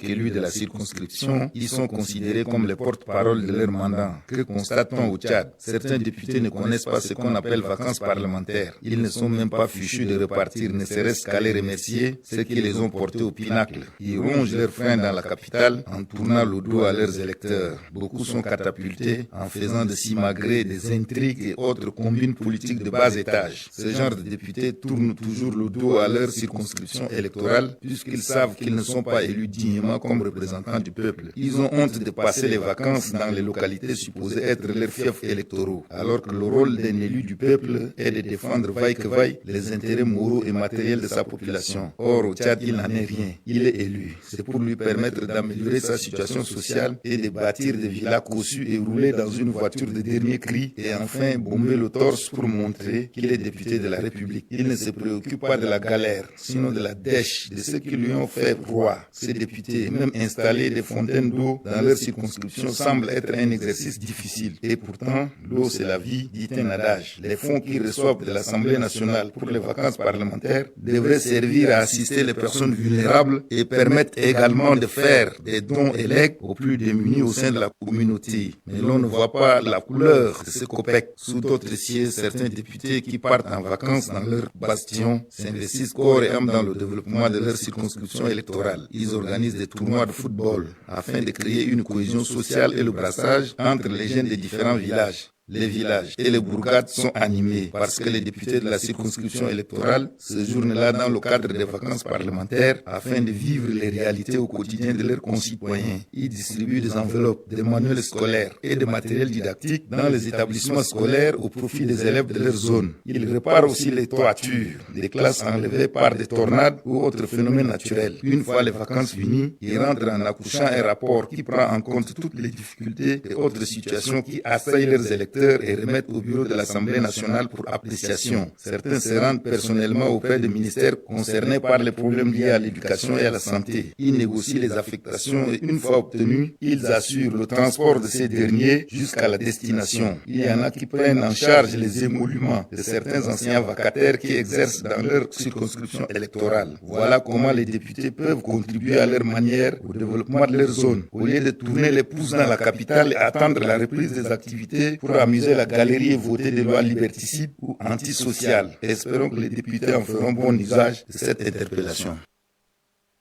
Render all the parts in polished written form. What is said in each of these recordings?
qu'élus de la circonscription, ils sont considérés comme les porte-parole de leur mandat. Que constate-t-on au Tchad? Certains députés ne connaissent pas ce qu'on appelle vacances parlementaires. Ils ne sont même pas fichus de repartir, ne serait-ce qu'à les remercier, ceux qui les ont portés au pinacle. Ils rongent leurs freins dans la capitale en tournant le dos à leurs électeurs. Beaucoup sont catapultés en faisant de simagrées, des intrigues et autres combines politiques de bas étage. Ce genre de députés tournent toujours le dos à leur circonscription électorale puisqu'ils savent qu'ils ne sont pas élus dignement comme représentants du peuple. Ils ont honte de passer les vacances dans les localités supposées être leurs fiefs électoraux, alors que le rôle d'un élu du peuple est de défendre vaille que vaille les intérêts moraux et matériels de sa population. Or, au Tchad, il n'en est rien. Il est élu. C'est pour lui permettre d'améliorer sa situation sociale et de bâtir des villas cossues et rouler dans une voiture de dernier cri et enfin bomber le torse pour montrer qu'il est député de la République. Il ne se préoccupe pas de la galère, sinon de la dèche, de ceux qui lui ont fait roi. Ces députés, même installer des fontaines d'eau dans leur circonscription, semble être un exercice difficile. Et pourtant, l'eau c'est la vie, dit un adage. Les fonds qu'ils reçoivent de l'Assemblée nationale pour les vacances parlementaires devraient servir à assister les personnes vulnérables et permettre également de faire des dons et legs aux plus démunis au sein de la communauté. Mais l'on ne voit pas la couleur de ce COPEC. Sous d'autres sièges, certains députés qui partent en vacances dans leur bastion s'investissent corps et âme dans le développement de leur circonscription électorale. Ils organisent des tournois de football afin de créer une cohésion sociale et le brassage entre les jeunes des différents villages. Les villages et les bourgades sont animés parce que les députés de la circonscription électorale séjournent là dans le cadre des vacances parlementaires afin de vivre les réalités au quotidien de leurs concitoyens. Ils distribuent des enveloppes, des manuels scolaires et des matériels didactiques dans les établissements scolaires au profit des élèves de leur zone. Ils réparent aussi les toitures des classes enlevées par des tornades ou autres phénomènes naturels. Une fois les vacances finies, ils rentrent en accouchant un rapport qui prend en compte toutes les difficultés et autres situations qui assaillent leurs électeurs et remettent au bureau de l'Assemblée nationale pour appréciation. Certains se rendent personnellement auprès des ministères concernés par les problèmes liés à l'éducation et à la santé. Ils négocient les affectations et une fois obtenus, ils assurent le transport de ces derniers jusqu'à la destination. Il y en a qui prennent en charge les émoluments de certains anciens vacataires qui exercent dans leur circonscription électorale. Voilà comment les députés peuvent contribuer à leur manière au développement de leur zone. Au lieu de tourner les pouces dans la capitale et attendre la reprise des activités pour amuser la galerie et voter des lois liberticides ou antisociales. Espérons que les députés en feront bon usage de cette interpellation.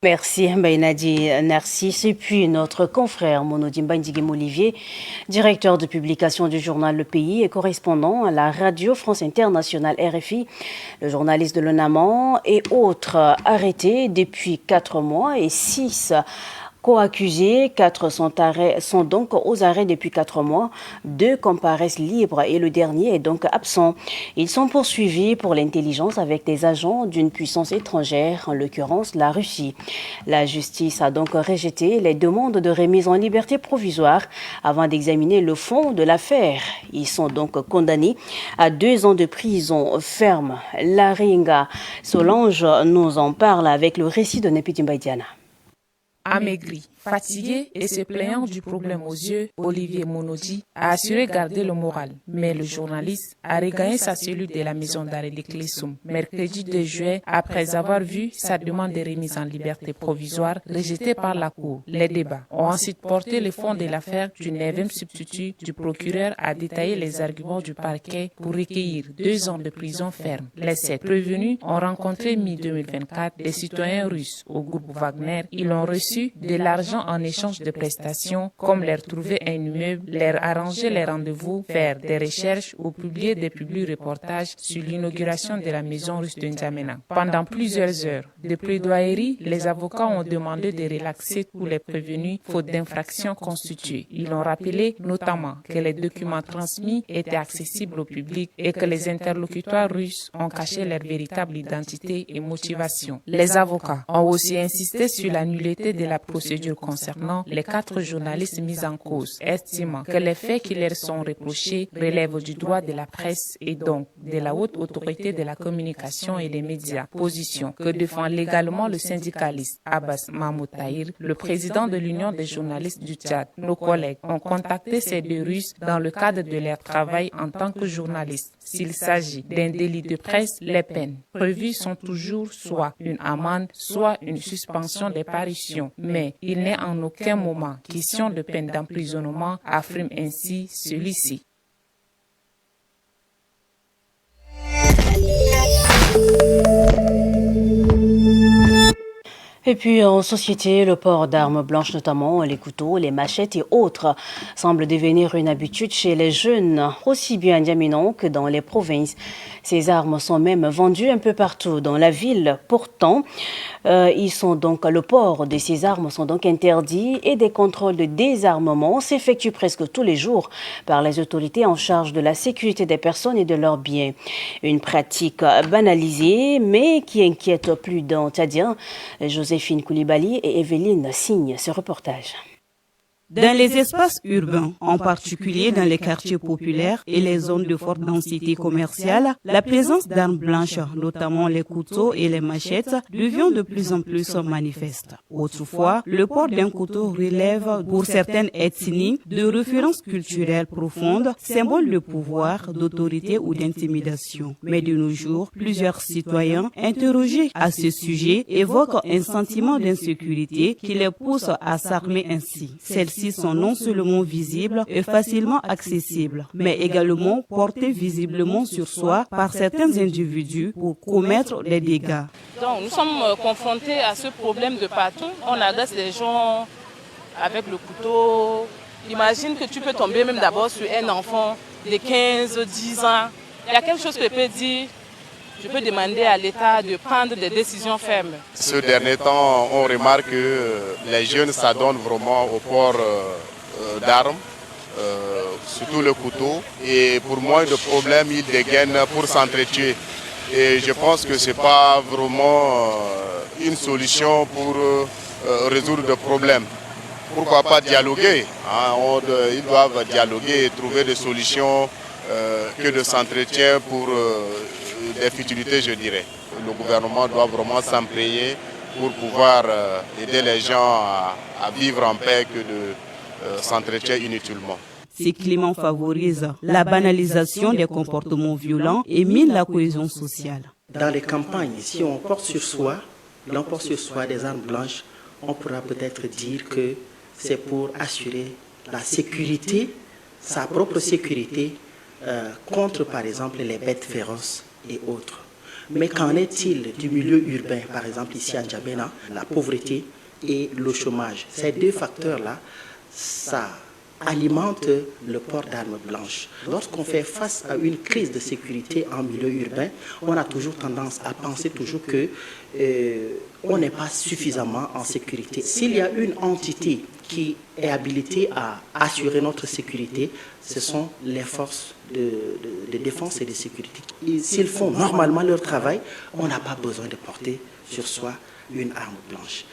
Merci Bainadi Narcisse. Et puis notre confrère Monodimba Ndigem Olivier, directeur de publication du journal Le Pays et correspondant à la radio France Internationale RFI. Le journaliste de l'ONAMAN et autres arrêtés depuis 4 mois et 6 co-accusés. 4 sont donc aux arrêts depuis 4 mois. 2 comparaissent libres et le dernier est donc absent. Ils sont poursuivis pour l'intelligence avec des agents d'une puissance étrangère, en l'occurrence la Russie. La justice a donc rejeté les demandes de remise en liberté provisoire avant d'examiner le fond de l'affaire. Ils sont donc condamnés à 2 ans de prison ferme. Laringa Solange nous en parle avec le récit de Nepitimba Diana. Amaigri, fatigué et se plaignant du problème aux yeux, Olivier Monodi a assuré garder le moral. Mais le journaliste a regagné sa cellule de la maison d'arrêt de Clessoum mercredi 2 juillet après avoir vu sa demande de remise en liberté provisoire rejetée par la Cour. Les débats ont ensuite porté le fond de l'affaire du 9e substitut du procureur a détaillé les arguments du parquet pour recueillir 2 ans de prison ferme. Les 7 prévenus ont rencontré mi-2024 des citoyens russes au groupe Wagner. Ils ont reçu de l'argent en échange de prestations, comme leur trouver un immeuble, leur arranger les rendez-vous, faire des recherches ou publier des publi-reportages sur l'inauguration de la maison russe de N'Djamena. Pendant plusieurs heures de plaidoyerie, les avocats ont demandé de relaxer tous les prévenus faute d'infractions constituées. Ils ont rappelé notamment que les documents transmis étaient accessibles au public et que les interlocuteurs russes ont caché leur véritable identité et motivation. Les avocats ont aussi insisté sur la nullité de la procédure concernant les 4 journalistes mis en cause, estimant que les faits qui leur sont reprochés relèvent du droit de la presse et donc de la haute autorité de la communication et des médias, position que défend légalement le syndicaliste Abbas Mahmoud Tahir, le président de l'Union des journalistes du Tchad. Nos collègues ont contacté ces 2 Russes dans le cadre de leur travail en tant que journalistes. S'il s'agit d'un délit de presse, les peines prévues sont toujours soit une amende, soit une suspension des parutions. Mais il n'est en aucun moment question de peine d'emprisonnement, affirme ainsi celui-ci. Et puis en société, le port d'armes blanches, notamment les couteaux, les machettes et autres, semble devenir une habitude chez les jeunes, aussi bien à N'Djamena que dans les provinces. Ces armes sont même vendues un peu partout dans la ville. Pourtant, le port de ces armes sont donc interdits et des contrôles de désarmement s'effectuent presque tous les jours par les autorités en charge de la sécurité des personnes et de leurs biens. Une pratique banalisée, mais qui inquiète plus d'un Tchadien. Joséphine Koulibaly et Evelyne signent ce reportage. Dans les espaces urbains, en particulier dans les quartiers populaires et les zones de forte densité commerciale, la présence d'armes blanches, notamment les couteaux et les machettes, devient de plus en plus manifeste. Autrefois, le port d'un couteau relève pour certaines ethnies de références culturelles profondes, symbole de pouvoir, d'autorité ou d'intimidation. Mais de nos jours, plusieurs citoyens interrogés à ce sujet évoquent un sentiment d'insécurité qui les pousse à s'armer ainsi. Celles-ci sont non seulement visibles et facilement accessibles, mais également portées visiblement sur soi par certains individus pour commettre des dégâts. Donc, nous sommes confrontés à ce problème de partout. On agresse les gens avec le couteau. Imagine que tu peux tomber même d'abord sur un enfant de 15, 10 ans. Il y a quelque chose que je peux dire. Je peux demander à l'État de prendre des décisions fermes. Ces derniers temps, on remarque que les jeunes s'adonnent vraiment au port d'armes, surtout le couteau. Et pour moins de problèmes, ils dégainent pour s'entretuer. Et je pense que ce n'est pas vraiment une solution pour résoudre le problème. Pourquoi pas dialoguer, hein? Ils doivent dialoguer et trouver des solutions que de s'entretien pour des futilités, je dirais. Le gouvernement doit vraiment s'employer pour pouvoir aider les gens à vivre en paix que de s'entretenir inutilement. Ces climats favorisent la banalisation des comportements violents et minent la cohésion sociale. Dans les campagnes, si on porte sur soi, des armes blanches, on pourra peut-être dire que c'est pour assurer la sécurité, sa propre sécurité, contre par exemple les bêtes féroces et autres. Mais qu'en est-il du milieu urbain, par exemple ici à N'Djamena, la pauvreté et le chômage? Ces 2 facteurs-là, ça alimente le port d'armes blanches. Lorsqu'on fait face à une crise de sécurité en milieu urbain, on a toujours tendance à penser toujours que on n'est pas suffisamment en sécurité. S'il y a une entité qui est habilitée à assurer notre sécurité, ce sont les forces de défense et de sécurité. S'ils font normalement leur travail, on n'a pas besoin de porter sur soi une arme blanche.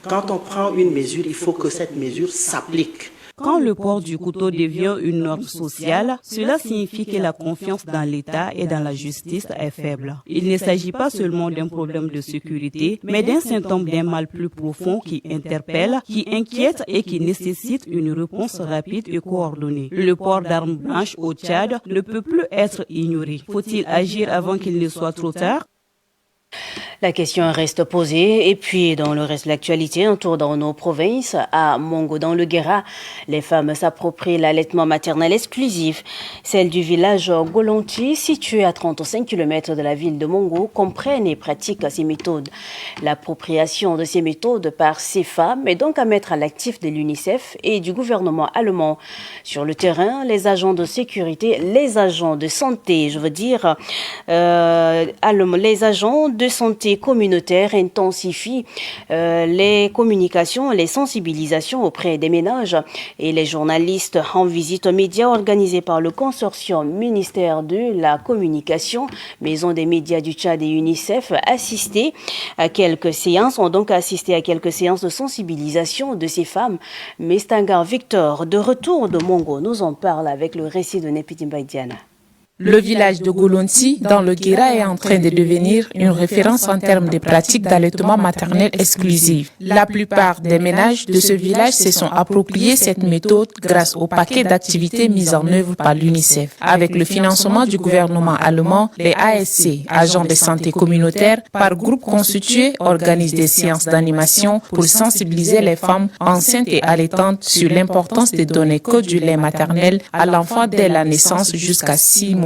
Quand on prend une mesure, il faut que cette mesure s'applique. Quand le port du couteau devient une norme sociale, cela signifie que la confiance dans l'État et dans la justice est faible. Il ne s'agit pas seulement d'un problème de sécurité, mais d'un symptôme d'un mal plus profond qui interpelle, qui inquiète et qui nécessite une réponse rapide et coordonnée. Le port d'armes blanches au Tchad ne peut plus être ignoré. Faut-il agir avant qu'il ne soit trop tard? La question reste posée. Et puis, dans le reste de l'actualité, un tour dans nos provinces, à Mongo, dans le Guéra, les femmes s'approprient l'allaitement maternel exclusif. Celles du village Golonti, situé à 35 km de la ville de Mongo, comprennent et pratiquent ces méthodes. L'appropriation de ces méthodes par ces femmes est donc à mettre à l'actif de l'UNICEF et du gouvernement allemand. Sur le terrain, les agents de sécurité, les agents de santé, les agents de santé santé communautaire intensifie les communications, les sensibilisations auprès des ménages et les journalistes en visite aux médias organisée par le consortium ministère de la Communication, Maison des médias du Tchad et UNICEF, ont assisté à quelques séances de sensibilisation de ces femmes. Mestangar Victor, de retour de Mongo, nous en parle avec le récit de Nepitimba Diana. Le village de Golonti, dans le Guéra, est en train de devenir une référence en termes de pratiques d'allaitement maternel exclusive. La plupart des ménages de ce village se sont appropriés cette méthode grâce au paquet d'activités mises en œuvre par l'UNICEF. Avec le financement du gouvernement allemand, les ASC, agents de santé communautaire, par groupe constitué, organisent des séances d'animation pour sensibiliser les femmes enceintes et allaitantes sur l'importance de donner que du lait maternel à l'enfant dès la naissance jusqu'à 6 mois.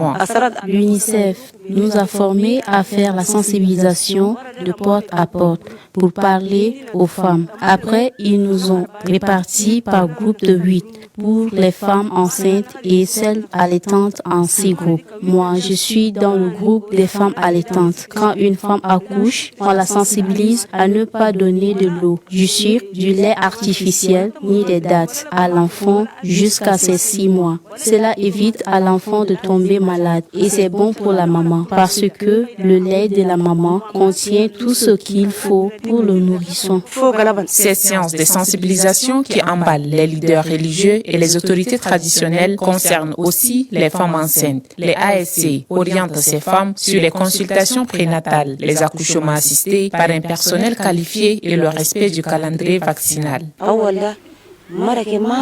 L'UNICEF nous a formés à faire la sensibilisation de porte à porte pour parler aux femmes. Après, ils nous ont répartis par groupe de 8 pour les femmes enceintes et celles allaitantes en 6 groupes. Moi, je suis dans le groupe des femmes allaitantes. Quand une femme accouche, on la sensibilise à ne pas donner de l'eau, du sucre, du lait artificiel ni des dattes à l'enfant jusqu'à ses 6 mois. Cela évite à l'enfant de tomber malade et c'est bon pour la maman parce que le lait de la maman contient tout ce qu'il faut pour le nourrisson. Ces séances de sensibilisation qui emballent les leaders religieux et les autorités traditionnelles concernent aussi les femmes enceintes. Les ASC orientent ces femmes sur les consultations prénatales, les accouchements assistés par un personnel qualifié et le respect du calendrier vaccinal.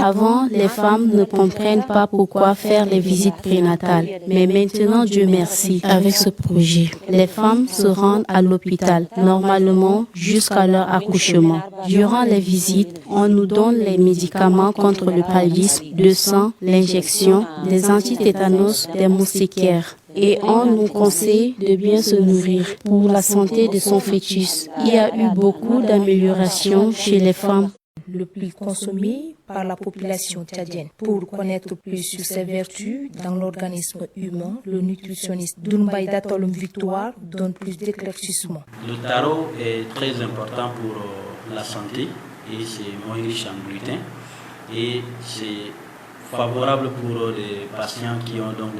Avant, les femmes ne comprennent pas pourquoi faire les visites prénatales. Mais maintenant, Dieu merci, avec ce projet, les femmes se rendent à l'hôpital, normalement jusqu'à leur accouchement. Durant les visites, on nous donne les médicaments contre le paludisme, le sang, l'injection, des antitétanos, des moustiquaires. Et on nous conseille de bien se nourrir pour la santé de son fœtus. Il y a eu beaucoup d'améliorations chez les femmes. Le plus consommé par la population tchadienne. Pour connaître plus sur ses vertus dans l'organisme humain, le nutritionniste Dunbaïda Tolum Victoire donne plus d'éclaircissements. Le taro est très important pour la santé et c'est moins riche en gluten et c'est favorable pour les patients qui ont donc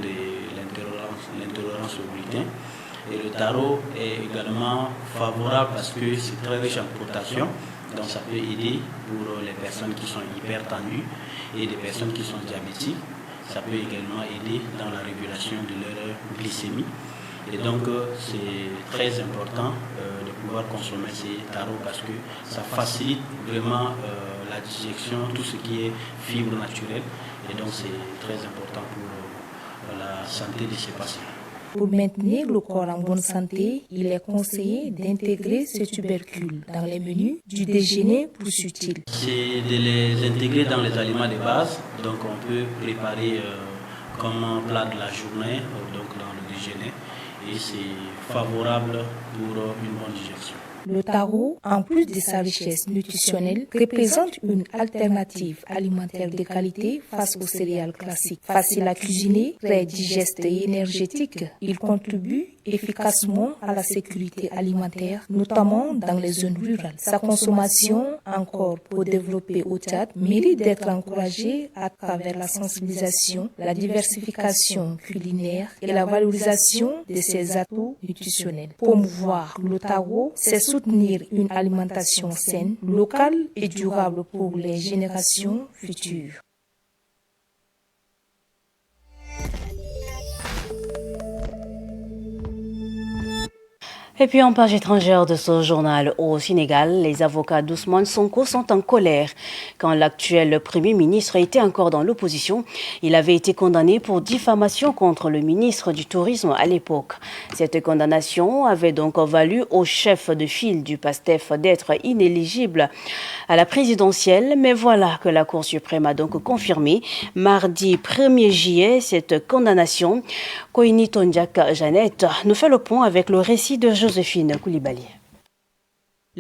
l'intolérance au gluten. Et le taro est également favorable parce que c'est très riche en potassium. Donc ça peut aider pour les personnes qui sont hypertendues et les personnes qui sont diabétiques. Ça peut également aider dans la régulation de leur glycémie. Et donc c'est très important de pouvoir consommer ces tarots parce que ça facilite vraiment la digestion, tout ce qui est fibres naturelles. Et donc c'est très important pour la santé de ces patients. Pour maintenir le corps en bonne santé, il est conseillé d'intégrer ces tubercules dans les menus du déjeuner plus utile. C'est de les intégrer dans les aliments de base. Donc on peut préparer comme un plat de la journée, donc dans le déjeuner. Et c'est favorable pour une bonne digestion. Le taro, en plus de sa richesse nutritionnelle, représente une alternative alimentaire de qualité face aux céréales classiques. Facile à cuisiner, très digeste et énergétique, il contribue efficacement à la sécurité alimentaire, notamment dans les zones rurales. Sa consommation, encore pour développer au Tchad, mérite d'être encouragée à travers la sensibilisation, la diversification culinaire et la valorisation de ses atouts nutritionnels. Promouvoir le taro, c'est soutenir une alimentation saine, locale et durable pour les générations futures. Et puis en page étrangère de ce journal au Sénégal, les avocats d'Ousmane Sonko sont en colère. Quand l'actuel Premier ministre était encore dans l'opposition, il avait été condamné pour diffamation contre le ministre du Tourisme à l'époque. Cette condamnation avait donc valu au chef de file du PASTEF d'être inéligible à la présidentielle. Mais voilà que la Cour suprême a donc confirmé mardi 1er juillet cette condamnation. Koini Tondiak Jeannette nous fait le point avec le récit de Joséphine Koulibaly.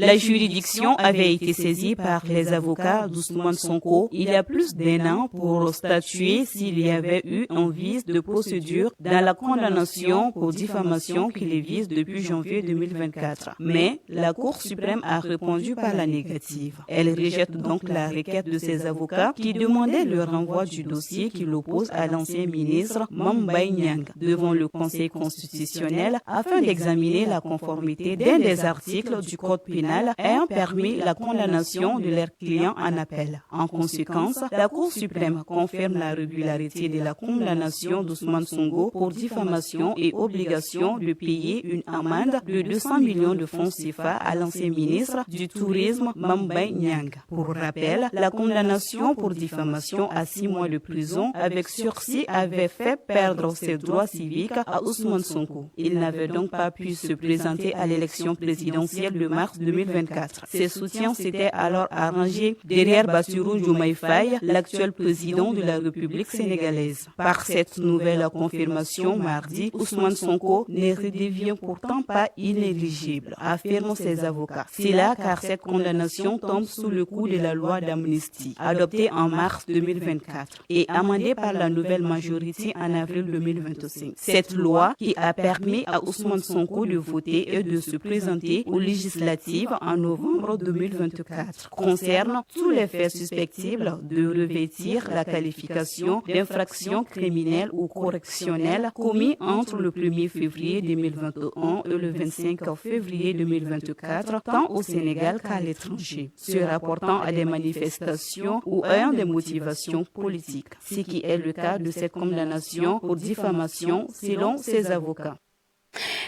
La juridiction avait été saisie par les avocats d'Ousmane Sonko il y a plus d'1 an pour statuer s'il y avait eu un vice de procédure dans la condamnation pour diffamation qui les vise depuis janvier 2024. Mais la Cour suprême a répondu par la négative. Elle rejette donc la requête de ses avocats qui demandaient le renvoi du dossier qui l'oppose à l'ancien ministre Mame Mbaye Niang devant le Conseil constitutionnel afin d'examiner la conformité d'un des articles du Code pénal ayant permis la condamnation de leur client en appel. En conséquence, la Cour suprême confirme la régularité de la condamnation d'Ousmane Sonko pour diffamation et obligation de payer une amende de 200 millions de francs CFA à l'ancien ministre du Tourisme Mame Mbaye Niang. Pour rappel, la condamnation pour diffamation à 6 mois de prison avec sursis avait fait perdre ses droits civiques à Ousmane Sonko. Il n'avait donc pas pu se présenter à l'élection présidentielle de mars 2024. Ses soutiens s'étaient alors arrangés derrière Bassirou Diomaye Faye, l'actuel président de la République sénégalaise. Par cette nouvelle confirmation mardi, Ousmane Sonko ne redevient pourtant pas inéligible, affirment ses avocats. C'est là car cette condamnation tombe sous le coup de la loi d'amnistie, adoptée en mars 2024 et amendée par la nouvelle majorité en avril 2025. Cette loi, qui a permis à Ousmane Sonko de voter et de se présenter aux législatives en novembre 2024, concerne tous les faits susceptibles de revêtir la qualification d'infraction criminelle ou correctionnelle commis entre le 1er février 2021 et le 25 février 2024, tant au Sénégal qu'à l'étranger, se rapportant à des manifestations ou ayant des motivations politiques, ce qui est le cas de cette condamnation pour diffamation selon ses avocats.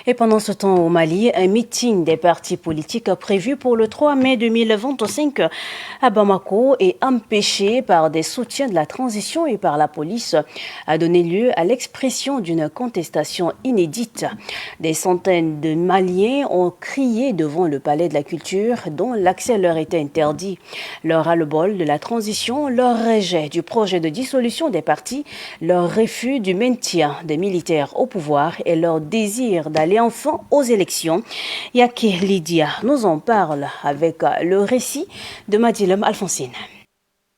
Et pendant ce temps au Mali, un meeting des partis politiques prévu pour le 3 mai 2025 à Bamako est empêché par des soutiens de la transition et par la police a donné lieu à l'expression d'une contestation inédite. Des centaines de Maliens ont crié devant le palais de la culture dont l'accès leur était interdit. Leur ras-le-bol de la transition, leur rejet du projet de dissolution des partis, leur refus du maintien des militaires au pouvoir et leur désir d'aller enfin aux élections. Yake Lydia nous en parle avec le récit de Madilem Alphonsine.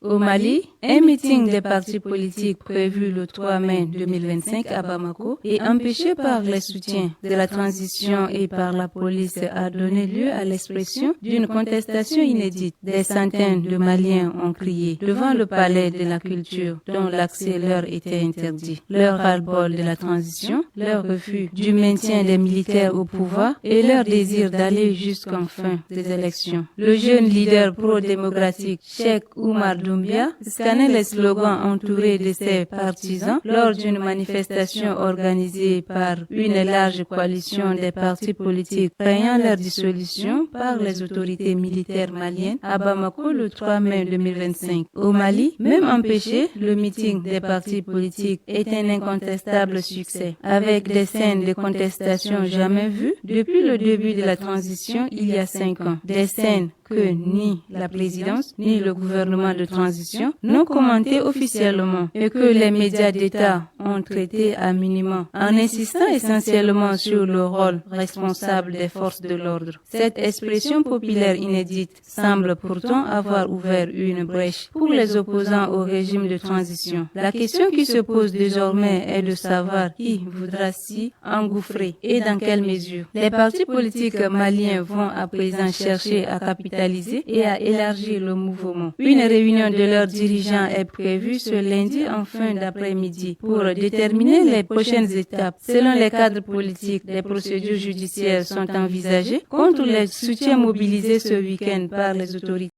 Au Mali, un meeting des partis politiques prévu le 3 mai 2025 à Bamako et empêché par les soutiens de la transition et par la police a donné lieu à l'expression d'une contestation inédite. Des centaines de Maliens ont crié devant le palais de la culture dont l'accès leur était interdit. Leur ras-le-bol de la transition, leur refus du maintien des militaires au pouvoir et leur désir d'aller jusqu'en fin des élections. Le jeune leader pro-démocratique Cheikh Oumar Doumbia scannait les slogans entourés de ses partisans lors d'une manifestation organisée par une large coalition des partis politiques craignant leur dissolution par les autorités militaires maliennes à Bamako le 3 mai 2025. Au Mali, même empêché, le meeting des partis politiques est un incontestable succès, avec des scènes de contestation jamais vues depuis le début de la transition il y a 5 ans. Des scènes que ni la présidence ni le gouvernement de transition n'ont commenté officiellement et que les médias d'État ont traité à minima en insistant essentiellement sur le rôle responsable des forces de l'ordre. Cette expression populaire inédite semble pourtant avoir ouvert une brèche pour les opposants au régime de transition. La question qui se pose désormais est de savoir qui voudra s'y engouffrer et dans quelle mesure. Les partis politiques maliens vont à présent chercher à capitaliser et à élargir le mouvement. Une réunion de leurs dirigeants est prévue ce lundi en fin d'après-midi pour déterminer les prochaines étapes. Selon les cadres politiques, des procédures judiciaires sont envisagées contre les soutiens mobilisés ce week-end par les autorités.